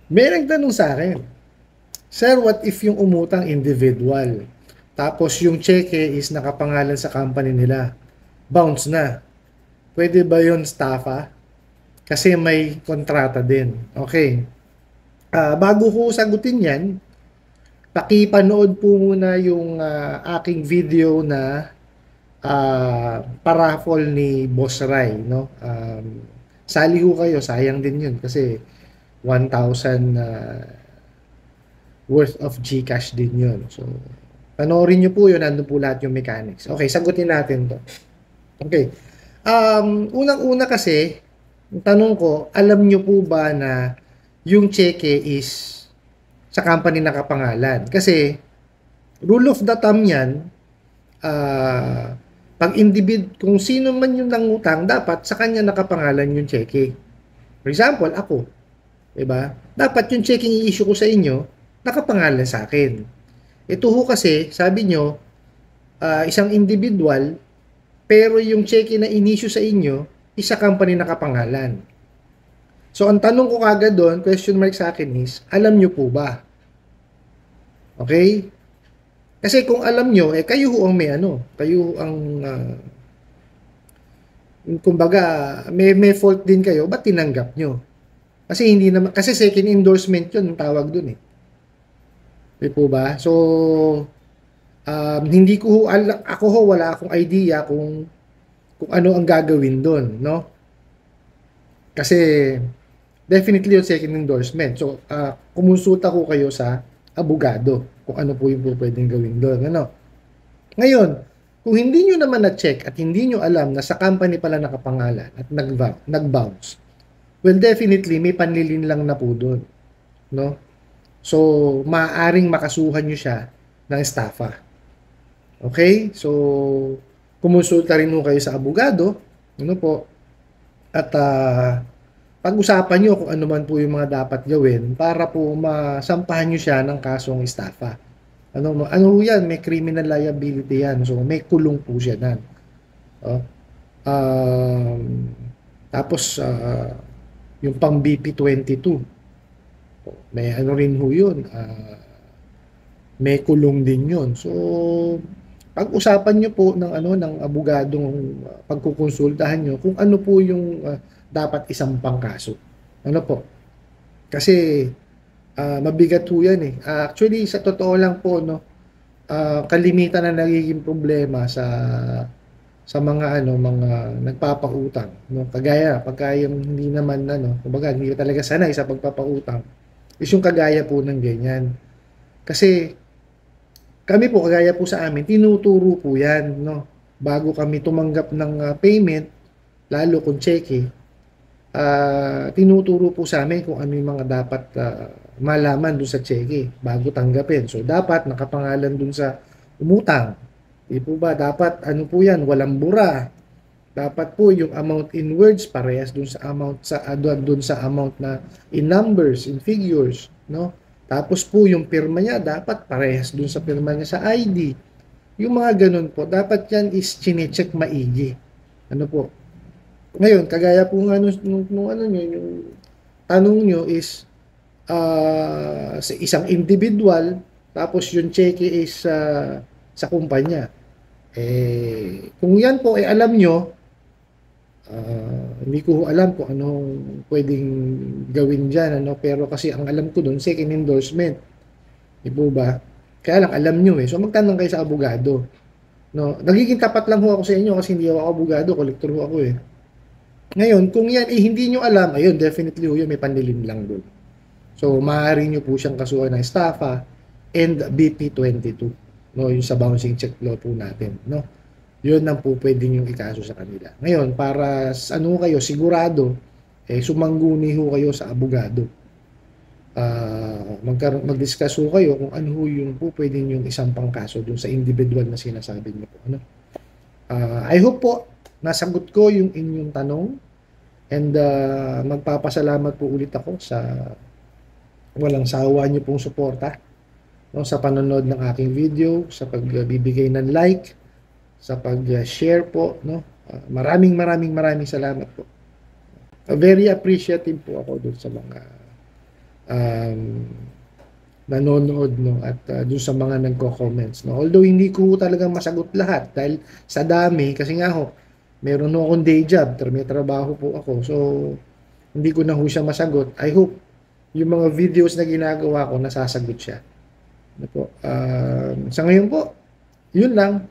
May nagtanong sa akin, Sir, what if yung umutang individual? Tapos yung cheque is nakapangalan sa company nila. Bounce na. Pwede ba yun staffa? Kasi may kontrata din. Okay. Bago ko sagutin yan, pakipanood po muna yung aking video na paraffol ni Boss Rai, no? Sali ho kayo, sayang din yun kasi 1,000 worth of GCash din yun. So, panoorin nyo po yun, nandun po lahat yung mechanics. Okay, sagutin natin to. Okay. Unang-una kasi, ang tanong ko, alam nyo po ba na yung cheque is sa company nakapangalan? Kasi, rule of the thumb yan, pag kung sino man yung nangutang, dapat sa kanya nakapangalan yung cheque. For example, ako, 'di ba? Dapat yung checking i-issue ko sa inyo, nakapangalan sa akin. Ito ho kasi, sabi nyo, isang individual, pero yung checking na in-issue sa inyo, isa company nakapangalan. So, ang tanong ko kagad doon, question mark sa akin is, alam nyo po ba? Okay? Kasi kung alam nyo, kayo ho ang may ano, kayo ang, kumbaga, may fault din kayo, ba't tinanggap nyo? Kasi hindi naman, kasi second endorsement yun, ang tawag dun eh. Di po ba? So, hindi ko ako ho, wala akong idea kung ano ang gagawin doon, no? Kasi definitely yung second endorsement. So, kumonsulta ko kayo sa abogado kung ano po yung po pwedeng gawin doon, ano? Ngayon, kung hindi nyo naman na-check at hindi nyo alam na sa company pala nakapangalan at nag-bounce, well, definitely may panlilin lang na po doon, no? So, maaaring makasuhan nyo siya ng staffa. Okay? So, kumonsulta rin mo kayo sa abogado, ano po, at pag-usapan nyo kung ano man po yung mga dapat gawin para po masampahan nyo siya ng kasong staffa. Ano yan? May criminal liability yan. So, may kulong po siya nan. Oh. Tapos, yung pang BP22, may ano rin ho yun. May kulong din yun. So, pag-usapan nyo po ng ano ng abogadong pagkukonsultahan nyo kung ano po yung dapat isampang kaso. Ano po? Kasi mabigat po yan eh. Actually, sa totoo lang po, no, kalimitan na nagiging problema sa mga ano mga nagpapautang, no, kagaya pagka yung hindi naman ano kumbaga hindi talaga sanay sa pagpapautang is yung kagaya po ng ganyan kasi kami po, kagaya po sa amin, tinuturo po yan, no? Bago kami tumanggap ng payment, lalo kung cheque, tinuturo po sa amin kung ano yung mga dapat malaman dun sa cheque bago tanggapin. So, dapat nakapangalan dun sa umutang. Di po ba? Dapat, ano po yan, walang bura. Dapat po yung amount in words parehas dun sa amount dun sa amount na in numbers, in figures, no? Tapos po yung pirma niya dapat parehas dun sa pirma niya sa ID. Yung mga ganun po, dapat yan is chine-check maigi. Ano po? Ngayon, kagaya po nga nung ano nyo, yung tanong nyo is sa isang individual, tapos yung cheque is sa kumpanya. Kung yan po ay alam nyo, hindi ko alam kung anong pwedeng gawin dyan, ano? Pero kasi ang alam ko doon, second endorsement. Di po ba? Kaya lang, alam nyo eh. So, magtanong kayo sa abogado. No? Nagiging tapat lang ho ako sa inyo kasi hindi ako abogado, kolektor ho ako eh. Ngayon, kung yan eh, hindi nyo alam, ayun, definitely ho yun, may panlilin lang doon. So, maaari nyo po siyang kasuhan ng staffa and BP22. No? Yung sa bouncing check law po natin. No? Yun ang po pwede nyo ikaso sa kanila. Ngayon, para ano kayo, sigurado, sumangguni ho kayo sa abogado. Mag-discuss ho kayo kung ano ho yung po pwede nyo isampang kaso dun sa individual na sinasabi nyo po. Ano? I hope po, nasagot ko yung inyong tanong and magpapasalamat po ulit ako sa walang sawa nyo pong suporta, no, sa panonood ng aking video, sa pagbibigay ng like, sa pag-share po, no? Maraming salamat po. Very appreciative po ako doon sa mga um, nanonood, no, at dun sa mga nagko-comments, no. Although hindi ko talagang masagot lahat dahil sa dami, kasi nga ho, meron ho akong day job, may trabaho po ako. So, hindi ko na ho siya masagot. I hope yung mga videos na ginagawa ko nasasagot siya. Ano po? Sa ngayon po, yun lang.